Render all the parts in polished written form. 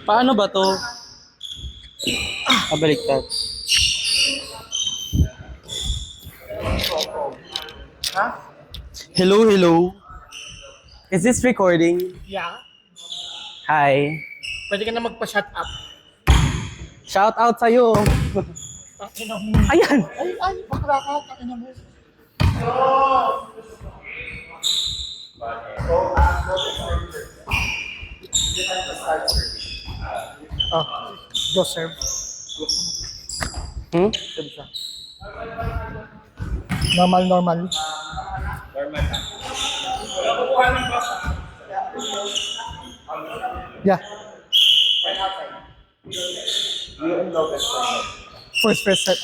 Paano ba to? Baliktad. Hello, hello. Is this recording? Yeah. Hi. Pwede ka na magpa-shut up. Shout out sa'yo. Takina mo. Ayan. Ay, bakla ka. Takina mo. Oh, go serve. Hmm? Normal, normal. Yeah. First set.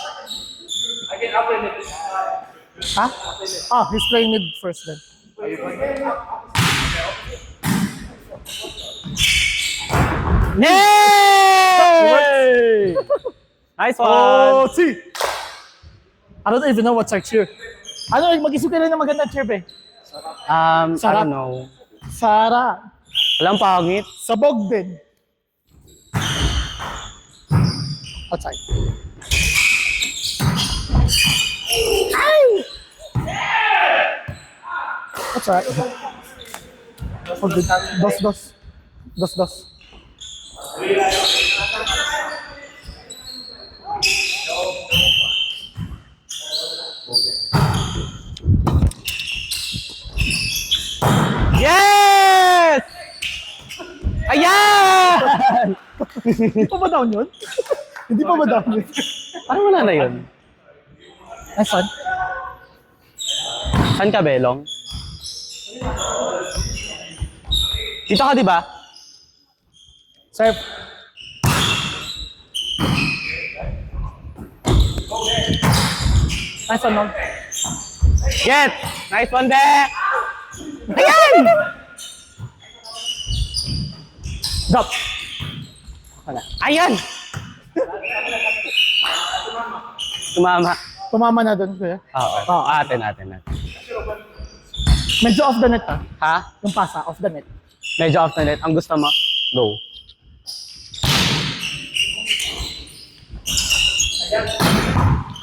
Huh? Ah, he's playing mid first then. Yay! Nice one. Oh, see! I don't even know what's our cheer. Ano, mag-isip ka rin ng magandang cheer, be. I Sarap. don't know. Sara. Walang pangit. Sabog din. Outside. Ay! That's alright. Oh, good. Dos. Yes! Ayan! Hindi pa ba down yun? Hindi pa ba down yun? Parang wala na yun. Nice one. Saan ka, Belong? Dito ka, di ba? Serve. Nice one, Nog. Get! Nice one, be! Ayan! Drop. Wala. Ayan! Tumama. Tumama na doon, kuya. Oo. Atin. Medyo off the net, ah. Ha? Yung pasa, off the net. Medyo off na net. Ang gusto mo? Go.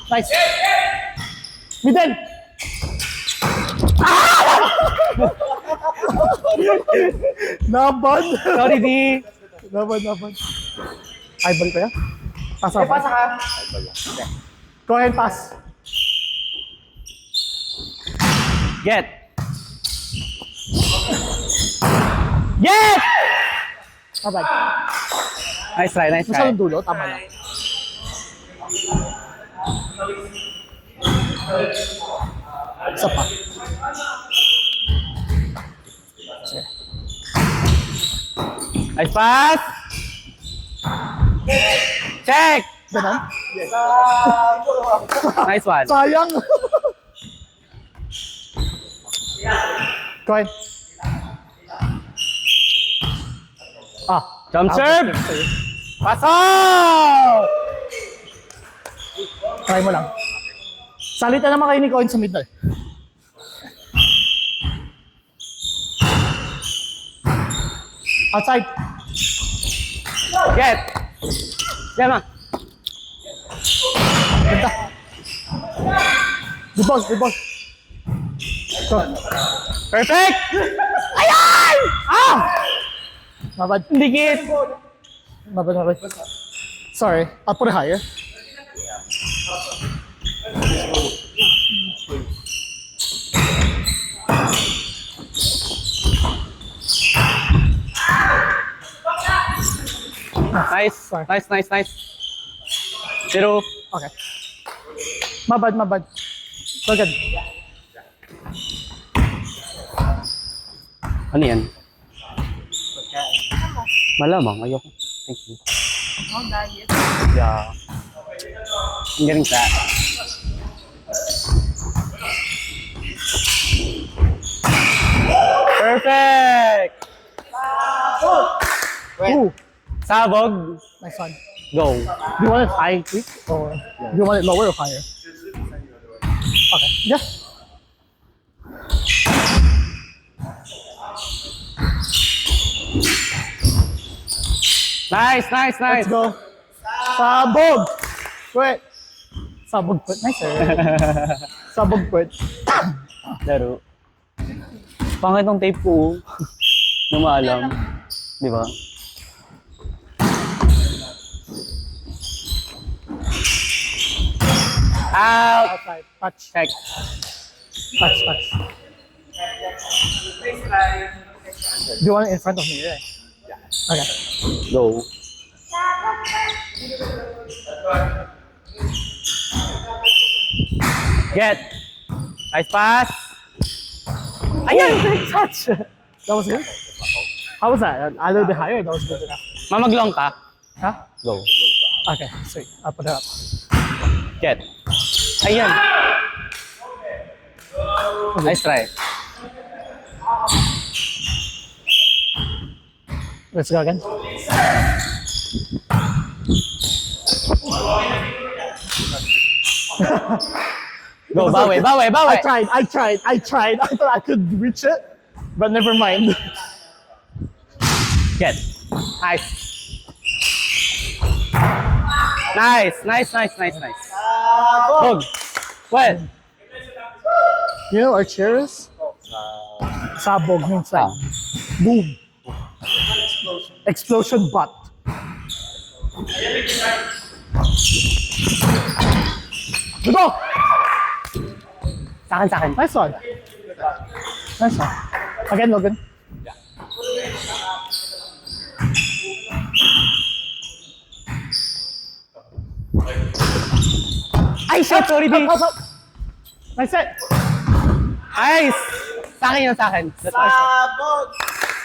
Nice. Middle. Laban. Sorry, D. Laban. Eyeball ko yan? Pasa ba? Pasa ka. Go ahead, pass. Get! Get! Bye-bye. Nice try. Masyadong dulo, tama na. Isa pa. Sige. Nice pass! Check! Ganon? Nice one. Sayang! Go ahead. Ah. Jump I'll serve! just give sa'yo. Pasok! Try mo lang. Salita naman kayo ni Coin sa middle. Outside. Get! Yan ma. Ganda. Good ball. Go. Perfect! Ayan! Ah! Mabad. Dikit! Mabad. Sorry. I'll put it higher. Nice. Pero, Okay. Mabad. So good. ano yan? Malamang, ayoko. Thank you. Yeah. Ang galing sa. Perfect! Ooh. Sabog. Nice one. Go. Do you want it high, quick, or do you want it lower or higher? Okay. Yeah. Nice, nice, nice. Let's go. Sabog. Wait. Sabog put. Nice, sir. Sabog put. Laro. Pangit ng tape ko. Hindi mo alam. Di ba? Out! Outside. Touch. Check. Touch, touch. Do you want it in front of me, right? Yeah. Okay. Go. Get. Nice pass. Ayan! Touch! That was good? How was that? A little bit higher? That was good enough. Mamaglong ka. Huh? Go. Okay, sweet. I'll put it up. Get. Ayan. Nice try. Let's go again. Go, bawi, bawi, bawi. I tried. I thought I could reach it, but never mind. Get. Nice. Nice, nice, nice, nice, nice. Bog. What? You know our cheers? Sabog means like boom. Explosion butt. Go! Sa akin, sa akin. Nice one. Nice one. Again, Logan. Ay, shit, sorry, B. Up. Nice set. Nice. Sa akin yun, sa akin. That's nice. Sabog!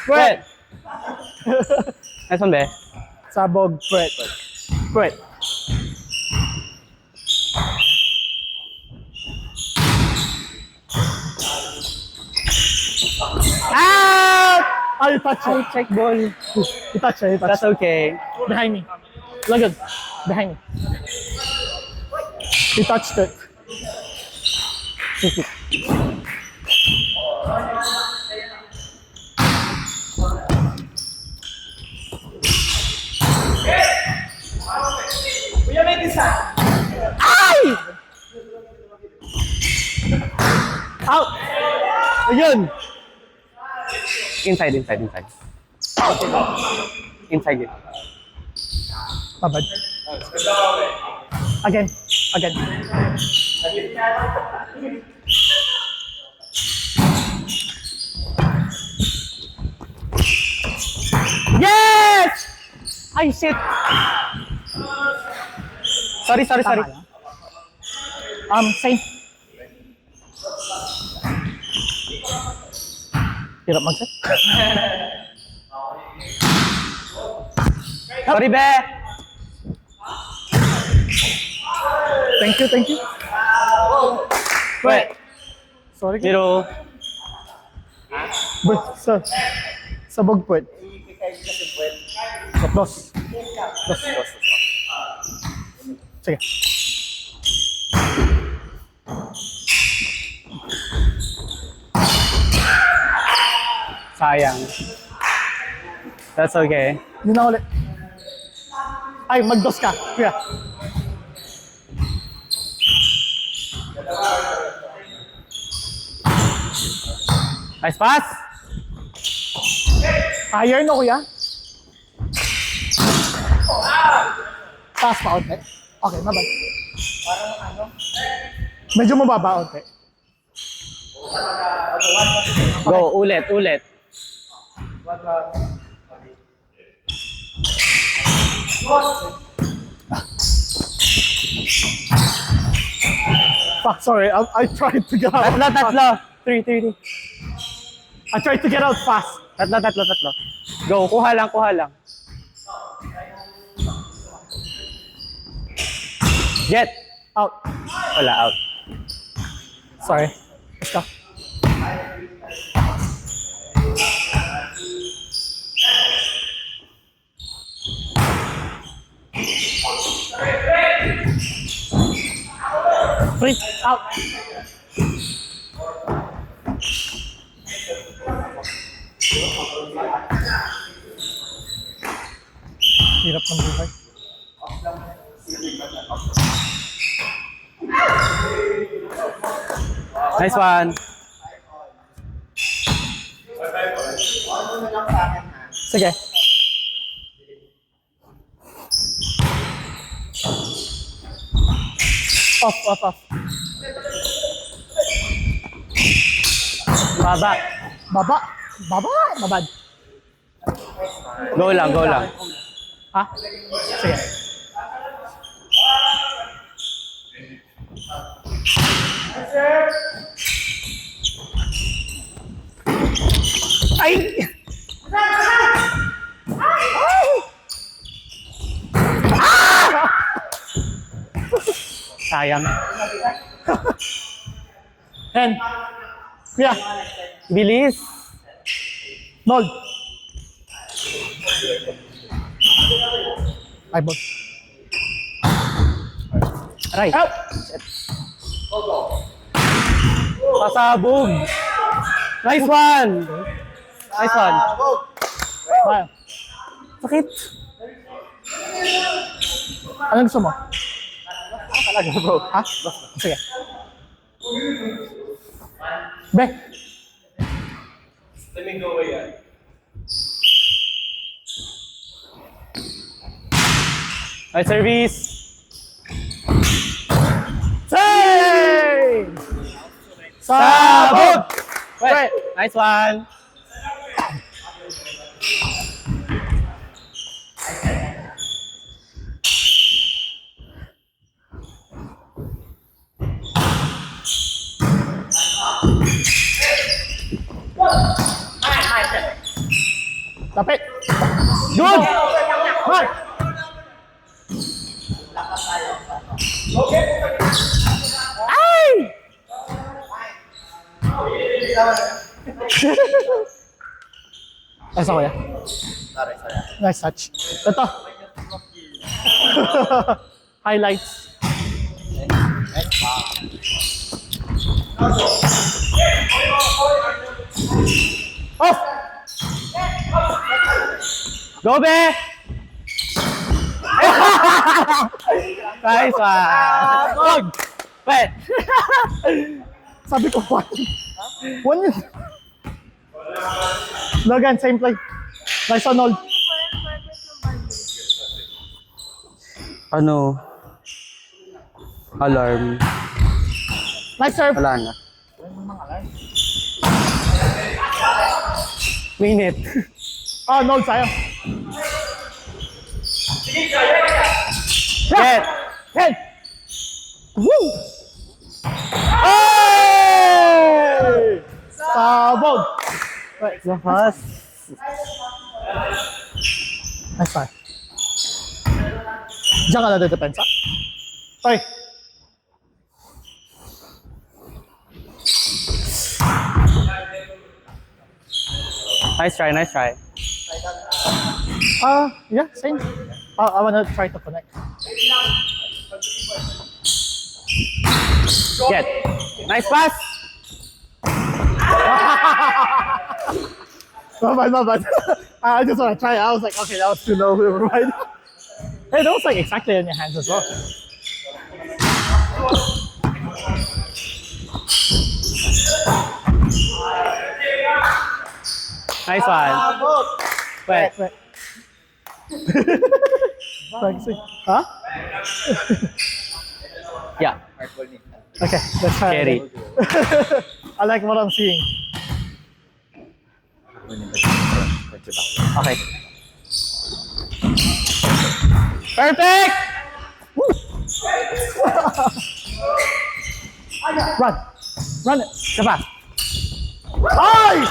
What? Nice one, be. Sabog, Brett. Brett. Out! Oh, you touched it. Check ball. You touched it. You touched That's it. okay. Behind me. Logan. Behind me. He touched it. Kuya, may isa! Ay! Out! Ayun! Inside, inside, inside. Inside it. Babad. Again. Again. Yes! Ay, shit! Sorry, sorry, sorry. Tama lang. Same. Hirap mag-set. Sorry, be. Thank you, thank you. Wait. Sorry. Zero. Sabog po. Dos. Sige. Sayang. That's okay. Yun na ulit. Ay, mag-dos ka. Kuya. Nice pass. Higher no, kuya? Taas pa, onte. Okay, mababa. Medyo mababa, onte. Go, ulit, ulit. Fuck, sorry. I tried to get out. Tatlo, tatlo. Three. I tried to get out fast. Tatlo. Go, kuha lang, kuha lang. Get. Out. Wala, out. Sorry. Let's go. Free. Out. Hirap ng buhay. Nice one. Sige. Off. Baba. Babad. Go lang. Ha? Sige. Ay! Sayang. Hen. Kuya. Bilis. Nol. Ay, boss. Aray. Out! Pasabog. Nice one. Ay. Sakit. Anong gusto mo? Talaga bro. Ha? Sige. Be. Let me go again. Nice service. Say! Sabog. Wait. Nice one. Lapit. Good. Mark. Ay! Asa ko ya? Nice touch. Ito. Highlights. Off! Go be. Nice one. Good. Wait. Sabi ko, one. One yun. Logan, same play. Nice on all. Ano? Alarm. Nice serve. Wala na. Minute. Oh, null sa'yo. Get. Head. Woo! Hey! Sabog. Wait, lakas. Nice try. Diyan ka na depensa. Oy. Nice try. Yeah, same. I wanna try to connect. Get. Nice pass. My bad. I just wanna try it. I was like, okay, that was too low. Never mind. Hey, that was like exactly in your hands as well. Nice one. Wait. Wait. Thanks. Huh? Yeah. Okay, let's try it Carry. again. I like what I'm seeing. Okay. Perfect. Run it. Isa pa. Ay!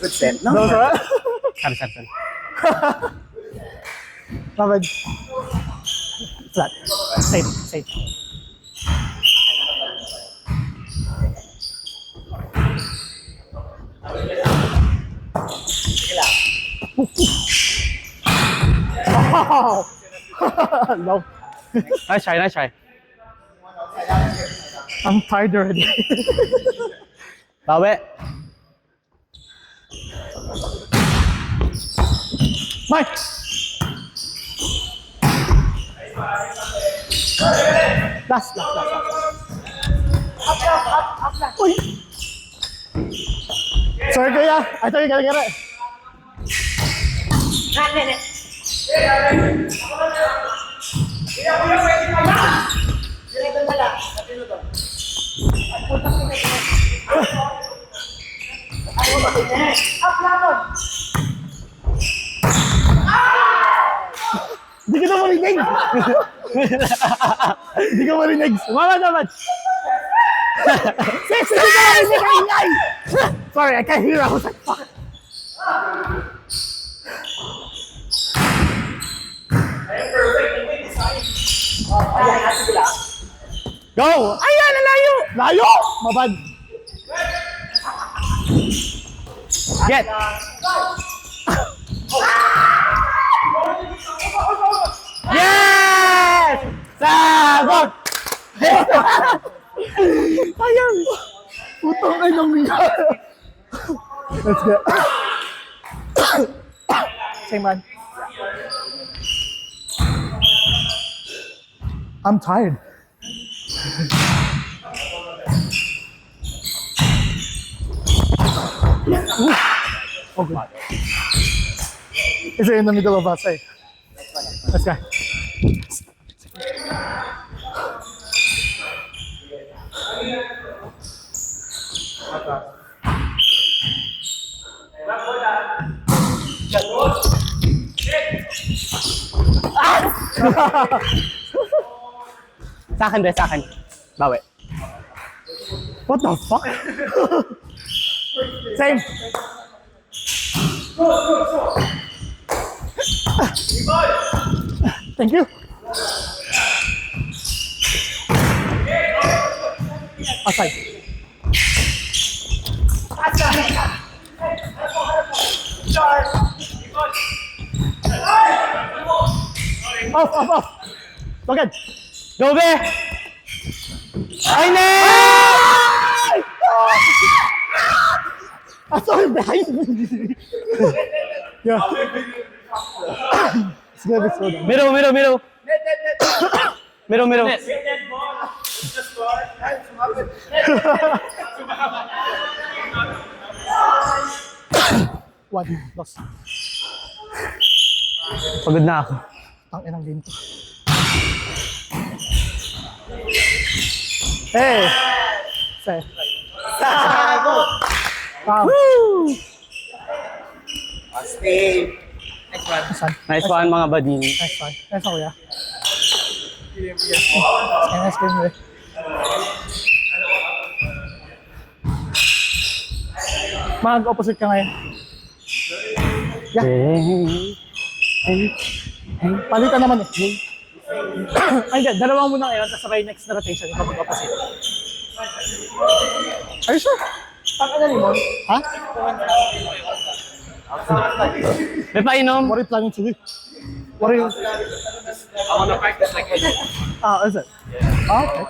Good set, no? Those are Sorry. David. Flat. Safe. Oh! No. Nice try. I'm tired already. Bawi. Mike! Last. Uy! Sorry, kuya. I thought you gotta get it. Hindi ka na marinig! Hindi ka marinig! Sumama naman. Sis, hindi ka marinig! Ay! Sorry, I can't hear. I was like, fuck. Go! Ayan, layo! Layo! Mabad! Get. Yes! Sagot! Ayan! Putong ay nang niya. Let's go. Same man. I'm tired. Oh, good. Is it in the middle of us? Hey. Let's go. Sa akin, Dre, sa akin. Bawi. What the fuck? Same. Thank you. Aside. Off. Go ahead. Go, be! Ay, ne! I saw him behind me. Yeah. It's gonna be slow down. Miro. Miro. One. Lost. Pagod na ako. Ang inang game to. Hey! Say. Wow. Woo! Stay. Nice one, mga bading. Nice one. Nice one, kuya. Nice game, kuya. Mag-opposite ka ngayon. Yeah. Palitan naman eh. Ay, hindi. Dalawang muna ngayon, tapos sabay next na rotation, ikaw mag-opposite. Are you sure? Taka na limon? Ha? May painom? What are you planning to do? What are you... I want to practice like this. Is it? Ah, okay.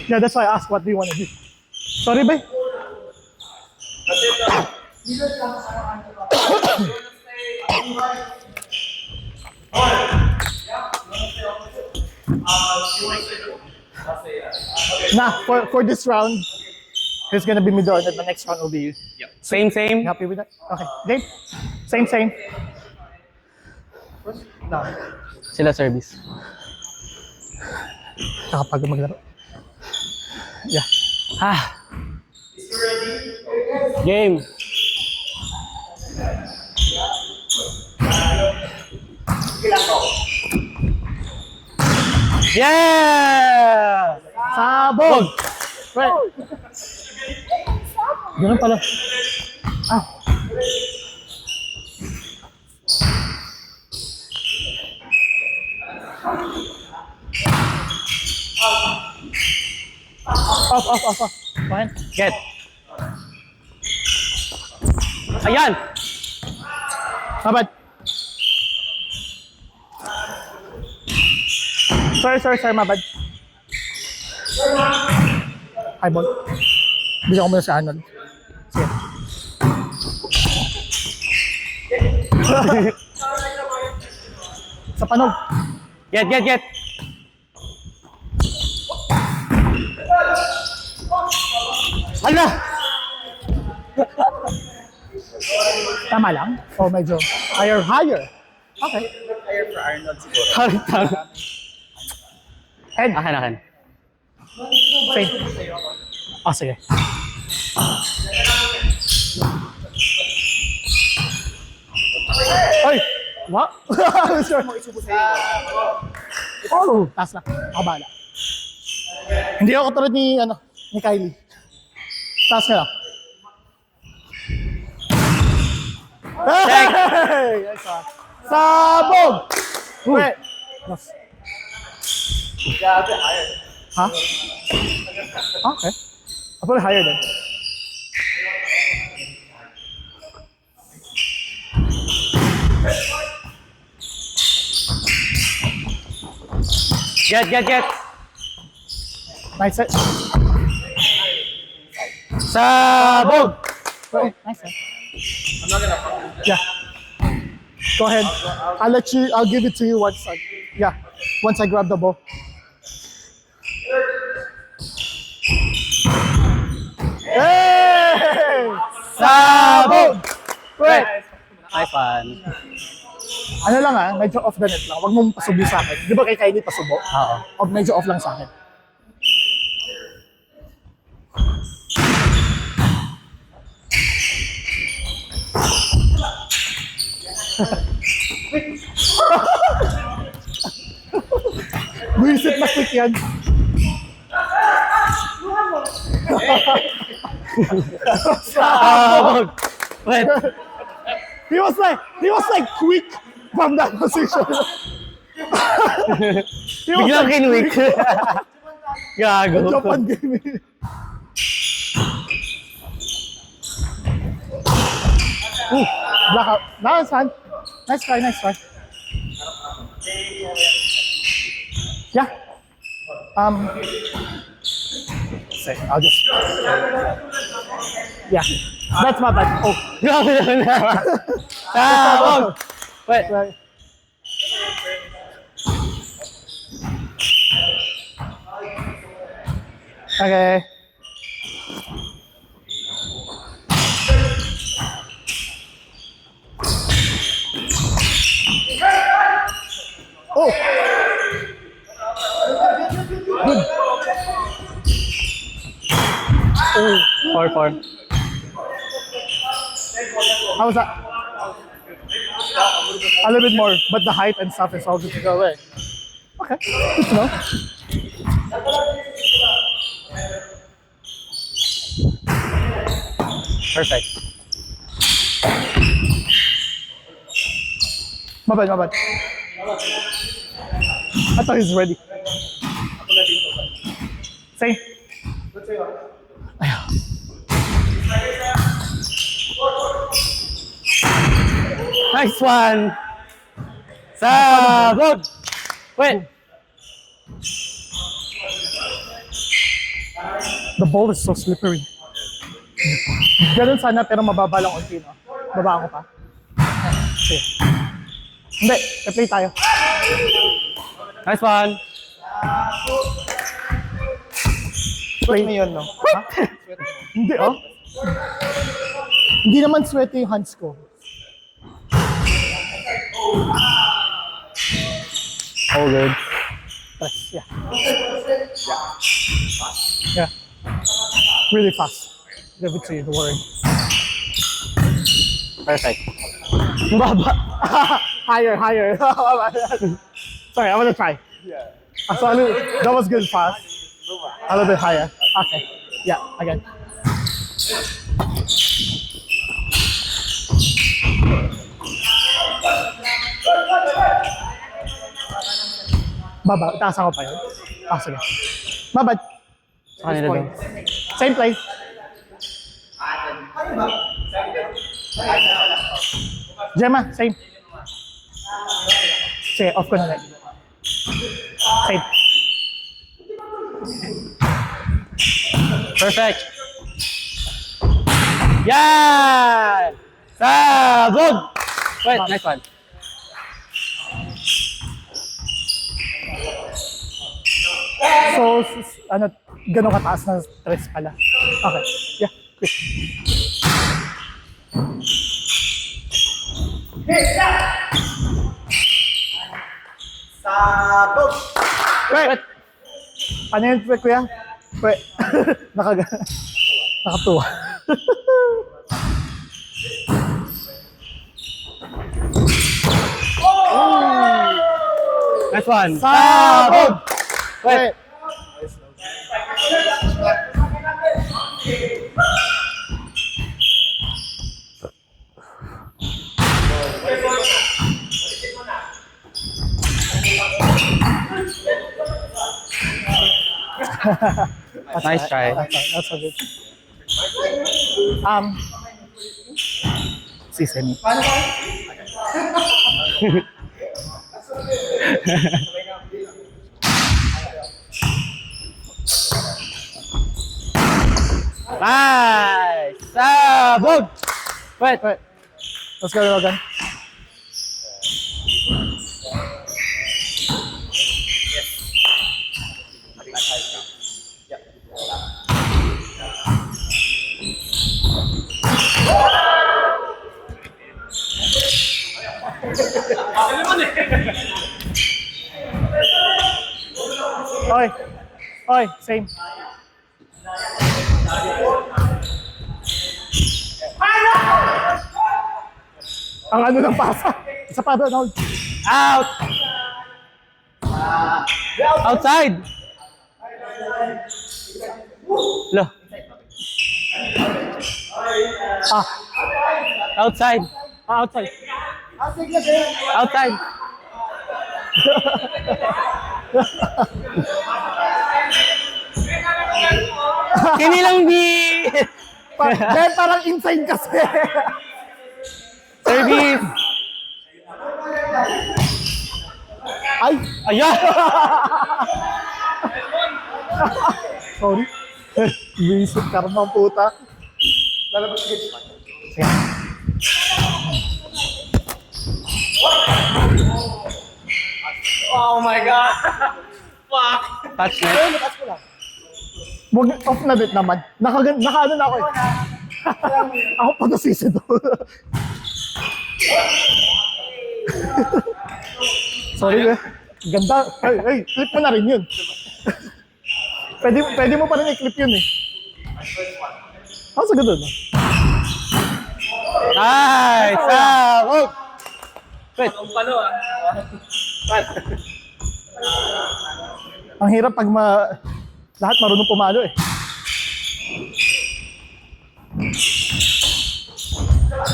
Yeah, that's why I asked, what do you want to do? Sorry, bay. Nah, for this round, he's gonna be middle, and then the next round will be you. Same. You happy with that? Okay. Game? Same. No. Sila service. Nakapagod maglaro. Yeah. Game. Yeah! Sabog! Right. Ganun pala. Off. Fine. Get. Ayan! Mabad. Sorry, mabad. Eyeball. Bigyan ko muna si Arnold. Sige. Sa panog. Get! Hala! Tama lang? O medyo higher? Okay. Higher for Arnold siguro. Tama. Head. Akin. Same. Sige. Ay! What? Sure. Oh, taas na. Ako bahala. Hindi ako tulad ni Kylie. Taas na lang. Hey! Yes, Sabog! Wait. Yes. Huh? Okay. I'll put it higher then. Get! Nice set. Sabog! Okay, nice set. I'm not gonna Yeah. Go ahead. I'll give it to you once I grab the ball. Hey! Sabog! Wait! Nice one. Ano lang medyo off the net lang. Huwag mong pasubo sa akin. Di ba kay Kylie pasubo? Oo. O medyo off lang sa akin. Buisit na quick yan. Sabog! Wait! He was like quick from that position. Biglang kinwik. Gago. Japan game. Blackout. Nice one. Nice try. Yeah. Say, I'll just. Yeah. That's my bad. Oh. Grabe na. Sabog! Wait. Sorry. Okay. Oh! Good. Oh, 4-4. how was that? A little bit more, but the height and stuff is all good to go away. Okay, good to know. Perfect. My bad. I thought he was ready. Say. Nice one! Sabog! Wait! The ball is so slippery. Ganun sana pero mababa lang unti, no? Babaan ko pa. Okay. Hindi, replay tayo. Nice one! Sweat mo yun, no? Ha? Hindi, oh. Hindi naman sweaty yung hands ko. All good. Press, yeah. Yeah. Really fast. Give it to you, don't worry. Perfect. Baba. Higher. Sorry, I'm gonna try. So that was good fast. A little bit higher. Okay. Yeah, again. Baba, taasan ko pa yun. Sige. Babad. Sa kanila daw. Same play. Gemma, same. Sige, off ko na lang. Same. Perfect. Yan! Sabog! Wait, nice one. So, ano, gano'ng kataas na stress pala. Okay, yeah, quick. Sabog! Wait! Ano yun, kuya? Wait. Nakatuwa. Nice one. Sabog! Wait. Nice try. That's a good. Sesame. Nice! Sabog! Wait. Wait. Let's go again. Oy. Oy, same. Ang ano ng pasa. Isa pa doon. Out! Outside! Lo. Ah, Outside. outside. Outside. Kinilang di! Dahil parang inside kasi. Service! Ay, Ayan! sorry. Visit karma puta. Oh my God! Fuck! Touch net. Wag off na bit naman. Nakaano na ako eh. Ako pa nasisi doon. Sorry eh. Ganda. Ay, clip mo na rin yun. Pwede mo pa rin i-clip yun eh. Ang sagot doon. Nice! Sabog! Wait. Ang palo ah. Ang hirap pag lahat marunong pumalo eh.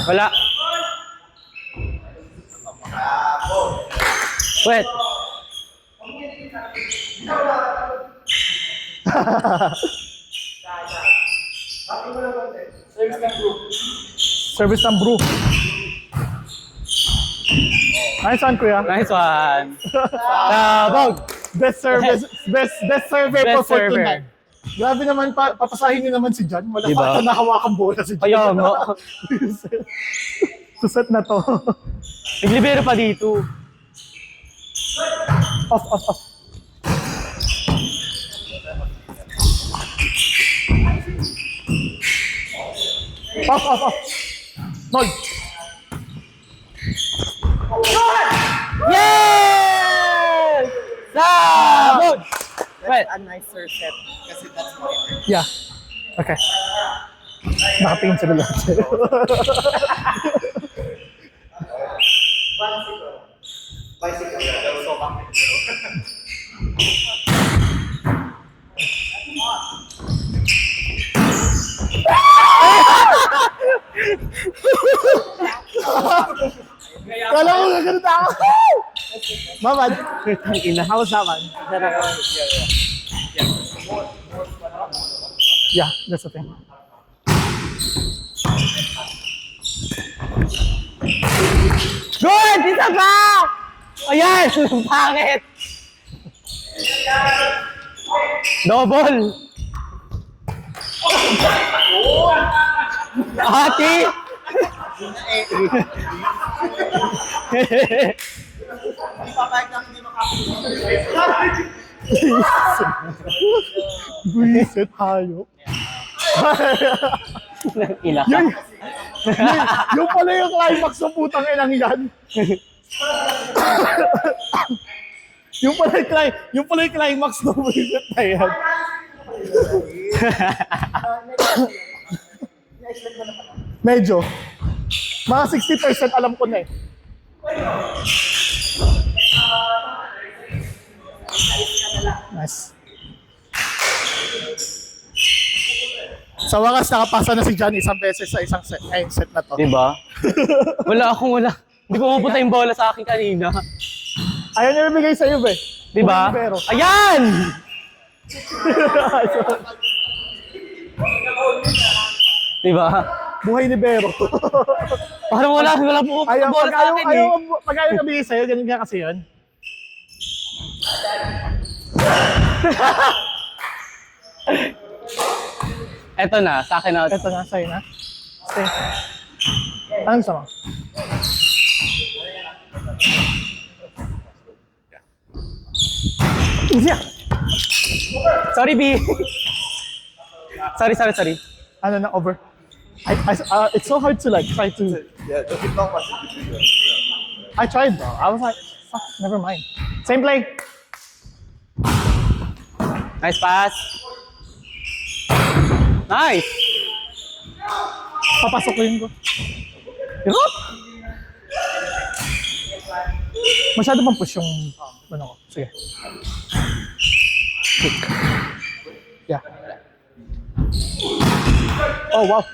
Wala. Wait. Service ng brew. Nice one, kuya. Nice one. Sabog! Best service, best survey Best for server. tonight. Grabe naman, papasahin niyo naman si John. Wala Diba? pa nahawakan bola si John. Ayaw mo. Suset na to. Naglibero pa dito. Off, off, off. Off, off, off. Nol. Yes! Sabog! Wait. A nicer set kasi that's my Yeah. Okay. Nakatingin sila lahat sa'yo. bicycle. That was so long. Kala ko gagano ako. Mamad. Ina. How's that one? Yeah, that's the thing. Good! Isa pa! Ayan! Pangit! Double! Ate! Hindi papayag na hindi makapagod. Buisit, hayop. Ina ka. Yung pala yung climax ng putang inang yan. yung pala yung climax ng buisit na yan. Medyo. Mga 60% alam ko na eh. Nice. Sa wakas, nakapasa na si John isang beses sa isang set na to. Diba? Wala. Hindi pumupunta yung bola sa akin kanina. Ayaw niya bibigay sa'yo, be. Diba? Pero. Ayan! Diba? Buhay ni Bero. Parang wala pumupunta bola sa akin eh. Pag ayaw nabigay sa'yo, ganun nga kasi yun. Eto na, sa akin na. Ito na, sa'yo na. Stay. Anong sama? Easy ah. Sorry, B. sorry. Ano na, over. It's so hard to like try to. Yeah, don't get much between them. I tried though. I was like, fuck, never mind. Same play. Nice pass. Nice. Papasok ko yun ko. Yup. Masyado pang push yung ano ko. Sige. Kick. Yeah. Oh wow.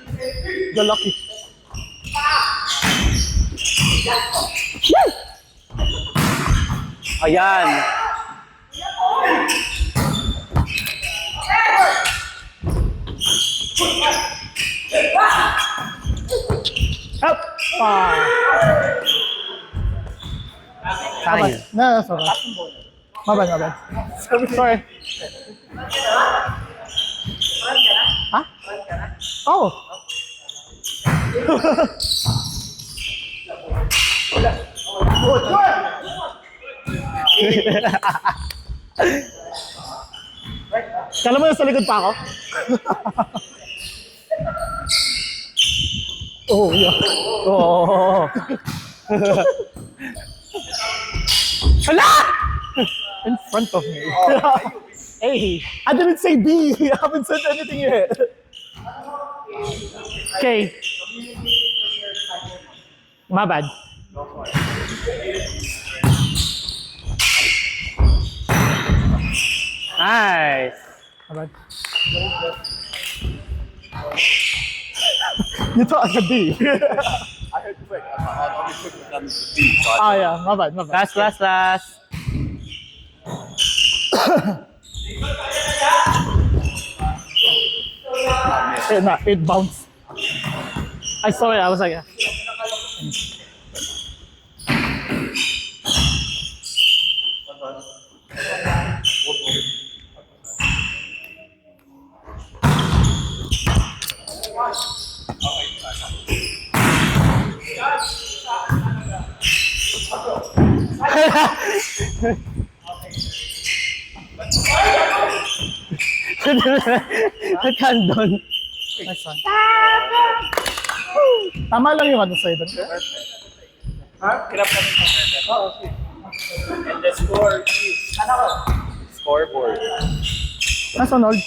You're lucky. Ayan. Help! Sayang. No, that's alright. My bad. Sorry. Huh? Oh. Kala mo nasa likod pa ako? Oh, yeah. Oo. Hala! In front of me. Hey, I didn't say B. I haven't said anything yet. Okay. My bad. Nice. My bad. You thought I said B. I heard quick. I only quick with them to beat. So Ah, yeah. My bad. Last. It bounced. I saw it. I was like, yeah. Nagkandon. Nice one. Tama lang yung ano sa'yo doon. Kinap kami sa perfect. Oh, okay. And the score is... Scoreboard. Nasaan, Old?